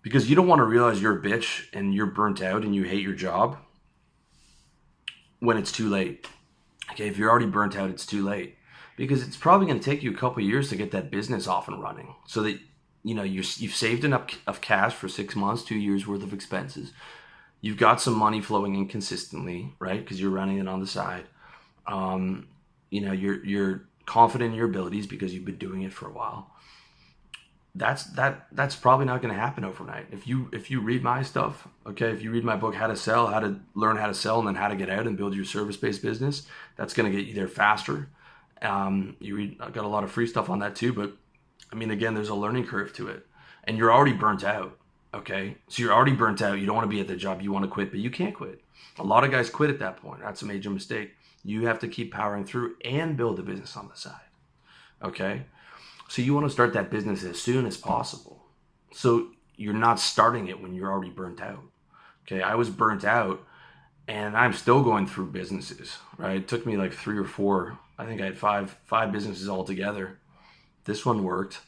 Because you don't want to realize you're a bitch and you're burnt out and you hate your job when it's too late. Okay, if you're already burnt out, it's too late. Because it's probably going to take you a couple of years to get that business off and running, so that you've saved enough of cash for 6 months, 2 years worth of expenses. You've got some money flowing in consistently, right? Because you're running it on the side. You're confident in your abilities because you've been doing it for a while. That's probably not going to happen overnight. If you read my stuff, okay, if you read my book, How to Sell, how to learn how to sell, and then how to get out and build your service-based business, that's going to get you there faster. I got a lot of free stuff on that too, but I mean, again, there's a learning curve to it, and you're already burnt out. Okay, so you're already burnt out. You don't want to be at the job. You want to quit, but you can't quit. A lot of guys quit at that point. That's a major mistake. You have to keep powering through and build a business on the side. Okay, so you want to start that business as soon as possible. So you're not starting it when you're already burnt out. Okay, I was burnt out, and I'm still going through businesses. Right, it took me like 3 or 4. I think I had five businesses altogether. This one worked.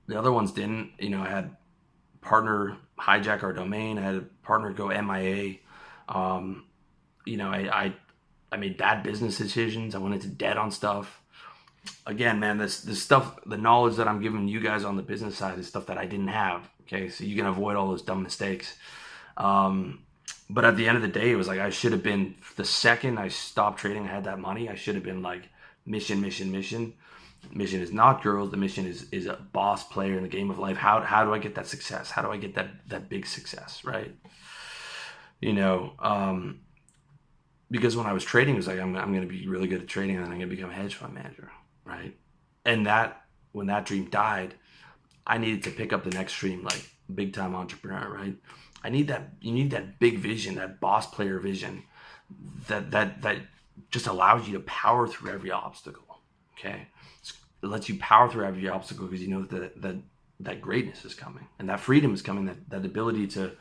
The other ones didn't. I had partner hijack our domain. I had a partner go MIA. I made bad business decisions. I went into debt on stuff. Again, man, this stuff, the knowledge that I'm giving you guys on the business side is stuff that I didn't have. Okay, so you can avoid all those dumb mistakes. But at the end of the day, it was like I should have been, the second I stopped trading, I had that money, I should have been like mission. Mission is not girls. The mission is a boss player in the game of life. How do I get that success? How do I get that big success, right? Because when I was trading, it was like, I'm going to be really good at trading, and I'm going to become a hedge fund manager, right? And when that dream died, I needed to pick up the next dream, like big time entrepreneur, right? You need that big vision, that boss player vision, that just allows you to power through every obstacle. Okay, it lets you power through every obstacle because you know that greatness is coming, and that freedom is coming. That ability to,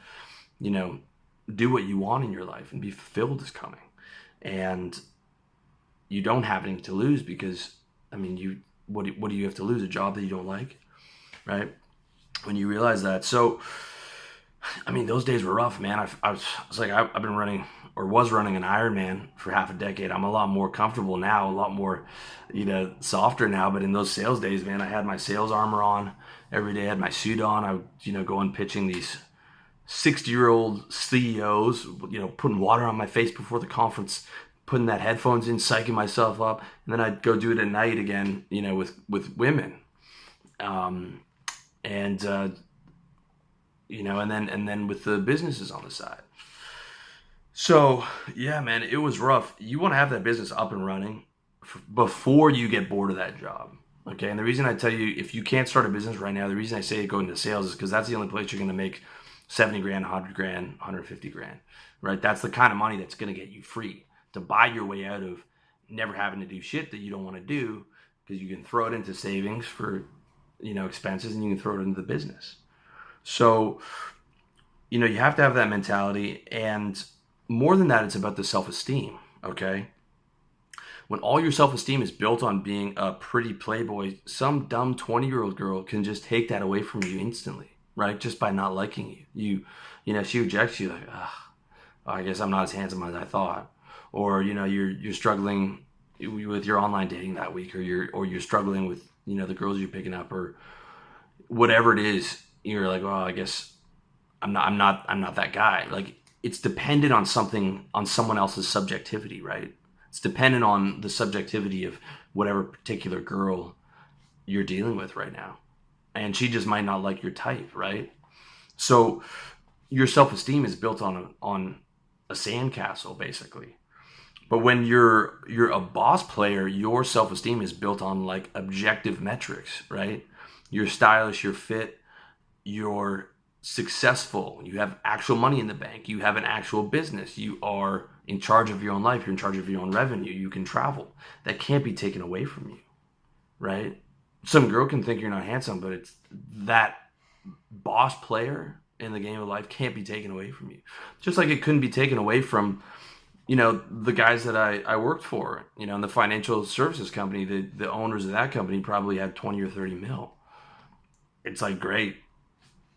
do what you want in your life and be fulfilled is coming, and you don't have anything to lose because, I mean, what do you have to lose? A job that you don't like, right? When you realize that, so. I mean, those days were rough, man. I was like, I've been running, or was running, an Ironman for half a decade. I'm a lot more comfortable now, a lot more, softer now. But in those sales days, man, I had my sales armor on every day. I had my suit on. I would, go and pitching these 60-year-old CEOs, putting water on my face before the conference, putting that headphones in, psyching myself up, and then I'd go do it at night again, with women, and then with the businesses on the side. So yeah, man, it was rough. You want to have that business up and running before you get bored of that job. Okay. And the reason I tell you, if you can't start a business right now, the reason I say go into sales is because that's the only place you're going to make 70 grand, 100 grand, 150 grand, right? That's the kind of money that's going to get you free to buy your way out of never having to do shit that you don't want to do, because you can throw it into savings for, expenses, and you can throw it into the business. So, you have to have that mentality, and more than that, it's about the self-esteem, okay? When all your self-esteem is built on being a pretty playboy, some dumb 20-year-old girl can just take that away from you instantly, right? Just by not liking you. She rejects you like, I guess I'm not as handsome as I thought. Or, you're struggling with your online dating that week, or you're struggling with, the girls you're picking up, or whatever it is. You're like, well, I guess I'm not that guy. Like, it's dependent on someone else's subjectivity, right? It's dependent on the subjectivity of whatever particular girl you're dealing with right now. And she just might not like your type, right? So your self-esteem is built on a sandcastle, basically. But when you're a boss player, your self-esteem is built on like objective metrics, right? You're stylish, you're fit, you're successful, you have actual money in the bank, you have an actual business, you are in charge of your own life, you're in charge of your own revenue, you can travel. That can't be taken away from you, right? Some girl can think you're not handsome, but it's that boss player in the game of life can't be taken away from you. Just like it couldn't be taken away from, the guys that I worked for, in the financial services company. The owners of that company probably had 20 or 30 mil. It's like, great.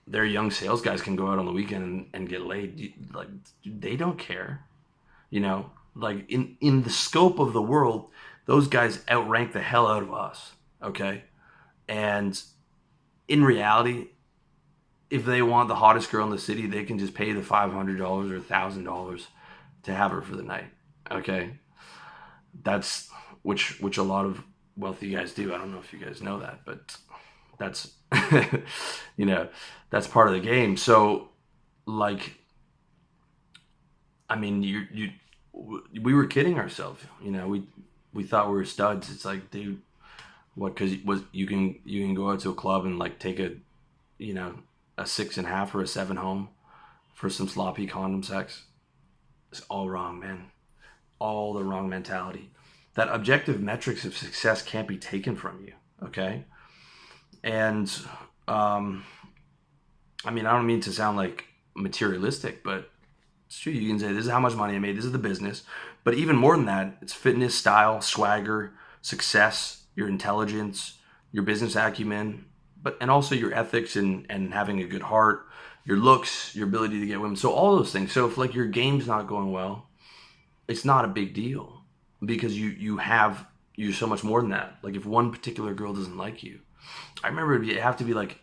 their young sales guys can go out on the weekend and get laid. Like, they don't care, you know. Like, in the scope of the world, those guys outrank the hell out of us. Okay, and in reality, if they want the hottest girl in the city, they can just pay the $500 or $1,000 to have her for the night. Okay, that's which a lot of wealthy guys do. I don't know if you guys know that, but that's you know, that's part of the game. So, like, I mean, we were kidding ourselves. You know, we thought we were studs. It's like, dude, what? Because you can go out to a club and like take a, you know, a 6.5 or a 7 home for some sloppy condom sex. It's all wrong, man. All the wrong mentality. That objective metrics of success can't be taken from you. Okay. And, I mean, I don't mean to sound like materialistic, but it's true. You can say, this is how much money I made. This is the business. But even more than that, it's fitness, style, swagger, success, your intelligence, your business acumen, and also your ethics and having a good heart, your looks, your ability to get women. So all those things. So if like your game's not going well, it's not a big deal because you're so much more than that. Like if one particular girl doesn't like you, I remember it'd have to be like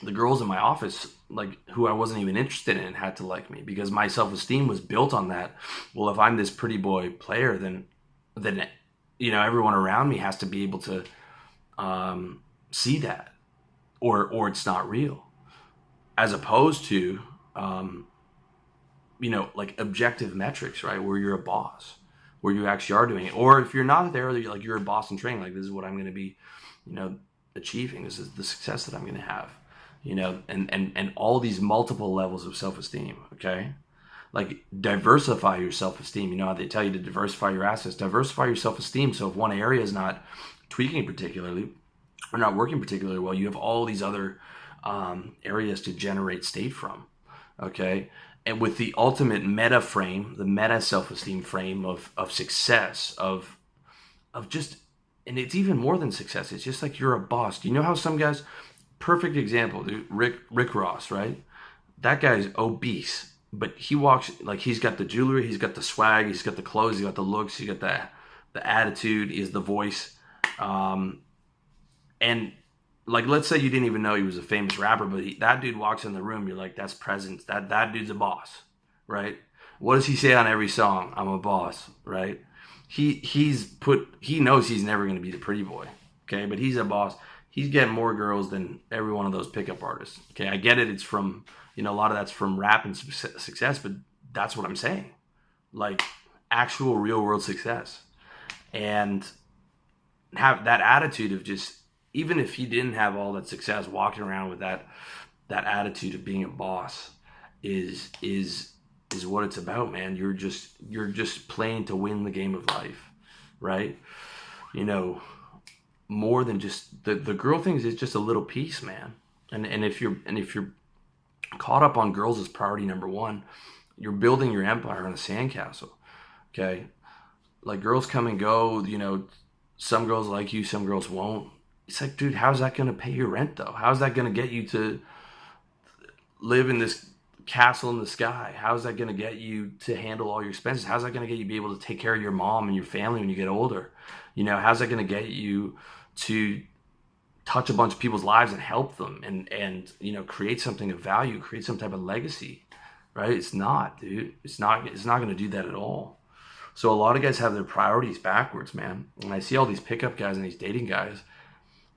the girls in my office, like who I wasn't even interested in, had to like me because my self-esteem was built on that. Well, if I'm this pretty boy player, then you know, everyone around me has to be able to see that, or it's not real. As opposed to you know, like objective metrics, right? Where you're a boss, where you actually are doing it. Or if you're not there, you're a boss in training, like this is what I'm going to be, you know, achieving. This is the success that I'm going to have, you know, and all these multiple levels of self-esteem. Okay. Like diversify your self-esteem. You know how they tell you to diversify your assets, diversify your self-esteem. So if one area is not tweaking particularly or not working particularly well, you have all these other areas to generate state from. Okay. And with the ultimate meta frame, the meta self-esteem frame of success, of just, and it's even more than success. It's just like you're a boss. Do you know how some guys, perfect example, dude, Rick Ross, right? That guy's obese, but he walks like he's got the jewelry, he's got the swag, he's got the clothes, he's got the looks, he's got the attitude, he has the voice. And like, let's say you didn't even know he was a famous rapper, but that dude walks in the room, you're like, that's presence. That dude's a boss, right? What does he say on every song? I'm a boss, right? He knows he's never going to be the pretty boy, okay? But he's a boss. He's getting more girls than every one of those pickup artists, okay? I get it. It's from, you know, a lot of that's from rap and success, but that's what I'm saying. Like, actual real world success. And have that attitude of just, even if he didn't have all that success, walking around with that attitude of being a boss is what it's about, man. You're just playing to win the game of life, right? You know, more than just the girl things is just a little piece, man. And if you're caught up on girls as priority number one, you're building your empire on a sandcastle. Okay, like girls come and go. You know, some girls like you, some girls won't. It's like, dude, how's that going to pay your rent, though? How's that going to get you to live in this castle in the sky? How's that going to get you to handle all your expenses? How's that going to get you to be able to take care of your mom and your family when you get older? You know, how's that going to get you to touch a bunch of people's lives and help them and you know, create something of value, create some type of legacy, right? It's not, dude. It's not going to do that at all. So a lot of guys have their priorities backwards, man. When I see all these pickup guys and these dating guys,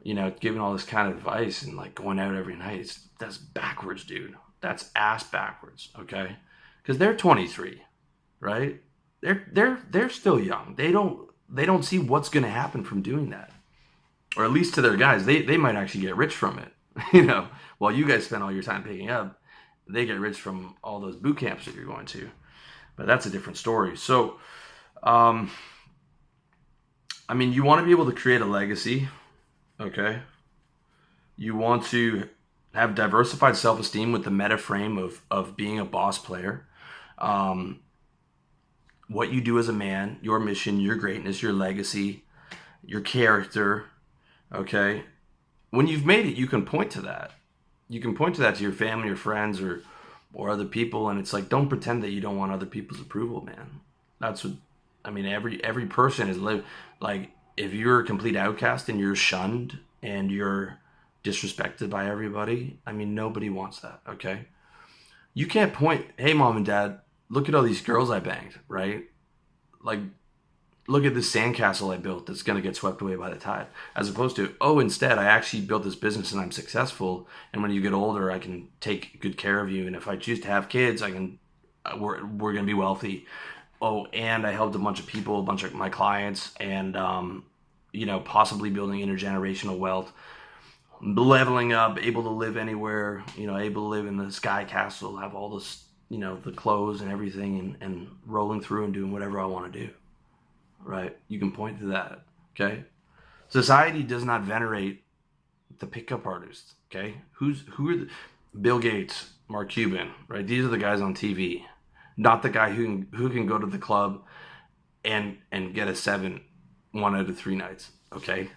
you know, giving all this kind of advice and like going out every night, that's backwards, dude. That's ass backwards, okay? Because they're 23, right? They're still young. They don't see what's going to happen from doing that, or at least to their guys, they might actually get rich from it. You know, while you guys spend all your time picking up, they get rich from all those boot camps that you're going to. But that's a different story. So, I mean, you want to be able to create a legacy. Okay. You want to have diversified self-esteem with the meta frame of being a boss player. What you do as a man, your mission, your greatness, your legacy, your character. Okay. When you've made it, you can point to that. you can point to that to your family or friends or other people, and it's like, don't pretend that you don't want other people's approval, man. That's what I mean. Every person is like, if you're a complete outcast and you're shunned and you're disrespected by everybody, I mean, nobody wants that. Okay, you can't point, hey, mom and dad, look at all these girls I banged, right? Like, look at this sandcastle I built that's going to get swept away by the tide. As opposed to, oh, instead, I actually built this business and I'm successful. And when you get older, I can take good care of you. And if I choose to have kids, we're going to be wealthy. Oh, and I helped a bunch of people, a bunch of my clients, and, possibly building intergenerational wealth, leveling up, able to live anywhere, able to live in the sky castle, have all this, the clothes and everything, and rolling through and doing whatever I want to do. Right? You can point to that. Okay? Society does not venerate the pickup artists. Okay? Who are Bill Gates, Mark Cuban, right? These are the guys on TV. Not the guy who can go to the club and get a 7 1 out of 3 nights. Okay?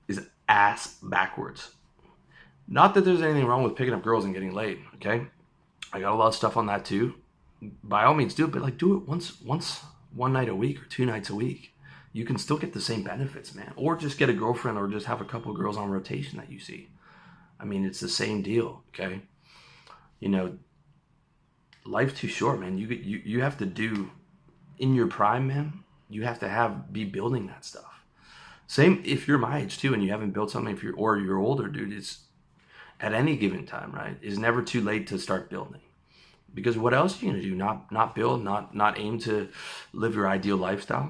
Is ass backwards. Not that there's anything wrong with picking up girls and getting laid. Okay? I got a lot of stuff on that too. By all means do it, but like, do it once 1 night a week or 2 nights a week. You can still get the same benefits, man. Or just get a girlfriend, or just have a couple of girls on rotation that you see. I mean, it's the same deal, okay? Life's too short, man. You have to do, in your prime, man, you have to be building that stuff. Same if you're my age too and you haven't built something, or you're older, dude, it's at any given time, right? It's never too late to start building. Because what else are you gonna do? Not build, not aim to live your ideal lifestyle?